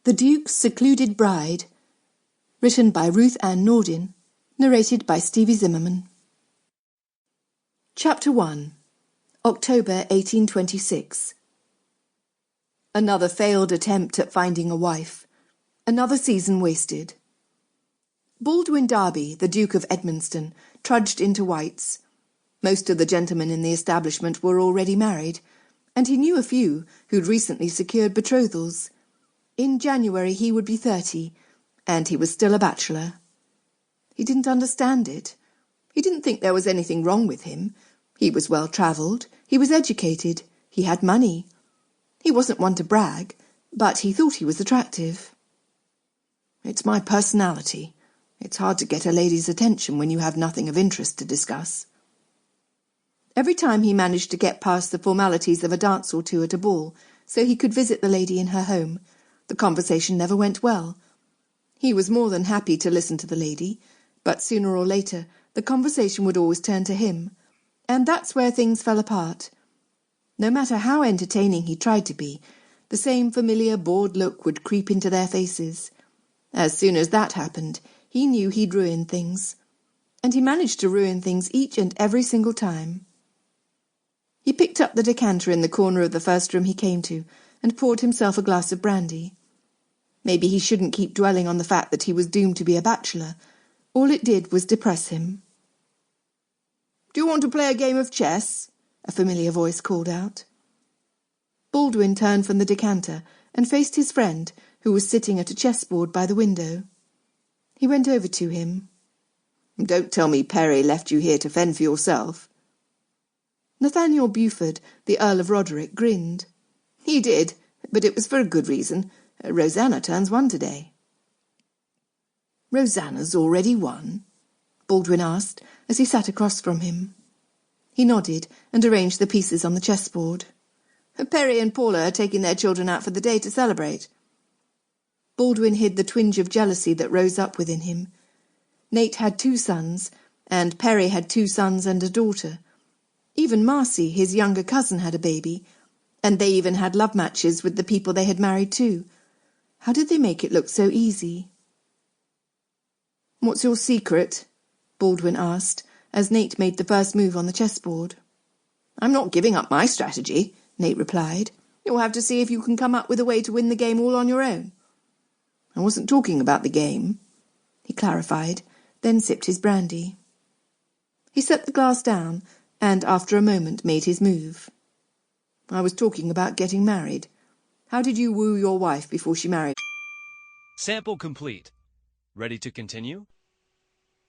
The Duke's Secluded Bride, written by Ruth and Nordin, narrated by Stevie Zimmerman. Chapter 1. October 1826. Another failed attempt at finding a wife. Another season wasted. Baldwin Darby, the Duke of Edmondstone, trudged into White's. Most of the gentlemen in the establishment were already married, and he knew a few who'd recently secured betrothals. In January he would be 30, and he was still a bachelor. He didn't understand it. He didn't think there was anything wrong with him. He was well-travelled, he was educated, he had money. He wasn't one to brag, but he thought he was attractive. "It's my personality. It's hard to get a lady's attention when you have nothing of interest to discuss." Every time he managed to get past the formalities of a dance or two at a ball, so he could visit the lady in her home, the conversation never went well. He was more than happy to listen to the lady, but sooner or later the conversation would always turn to him, and that's where things fell apart. No matter how entertaining he tried to be, the same familiar bored look would creep into their faces. As soon as that happened, he knew he'd ruined things, and he managed to ruin things each and every single time. He picked up the decanter in the corner of the first room he came to, and poured himself a glass of brandy. Maybe he shouldn't keep dwelling on the fact that he was doomed to be a bachelor. All it did was depress him. "Do you want to play a game of chess?" a familiar voice called out. Baldwin turned from the decanter and faced his friend, who was sitting at a chessboard by the window. He went over to him. "Don't tell me Perry left you here to fend for yourself." Nathaniel Buford, the Earl of Roderick, grinned. "He did, but it was for a good reason. Rosanna turns 1 today." "Rosanna's already 1?" Baldwin asked, as he sat across from him. He nodded and arranged the pieces on the chessboard. "Perry and Paula are taking their children out for the day to celebrate." Baldwin hid the twinge of jealousy that rose up within him. Nate had 2 sons, and Perry had 2 sons and a daughter. Even Marcy, his younger cousin, had a baby, and they even had love matches with the people they had married too. How did they make it look so easy? "What's your secret?" Baldwin asked, as Nate made the first move on the chessboard. "I'm not giving up my strategy," Nate replied. "You'll have to see if you can come up with a way to win the game all on your own." "I wasn't talking about the game," he clarified, then sipped his brandy. He set the glass down, and after a moment made his move. "I was talking about getting married. How did you woo your wife before she married?" Sample complete. Ready to continue?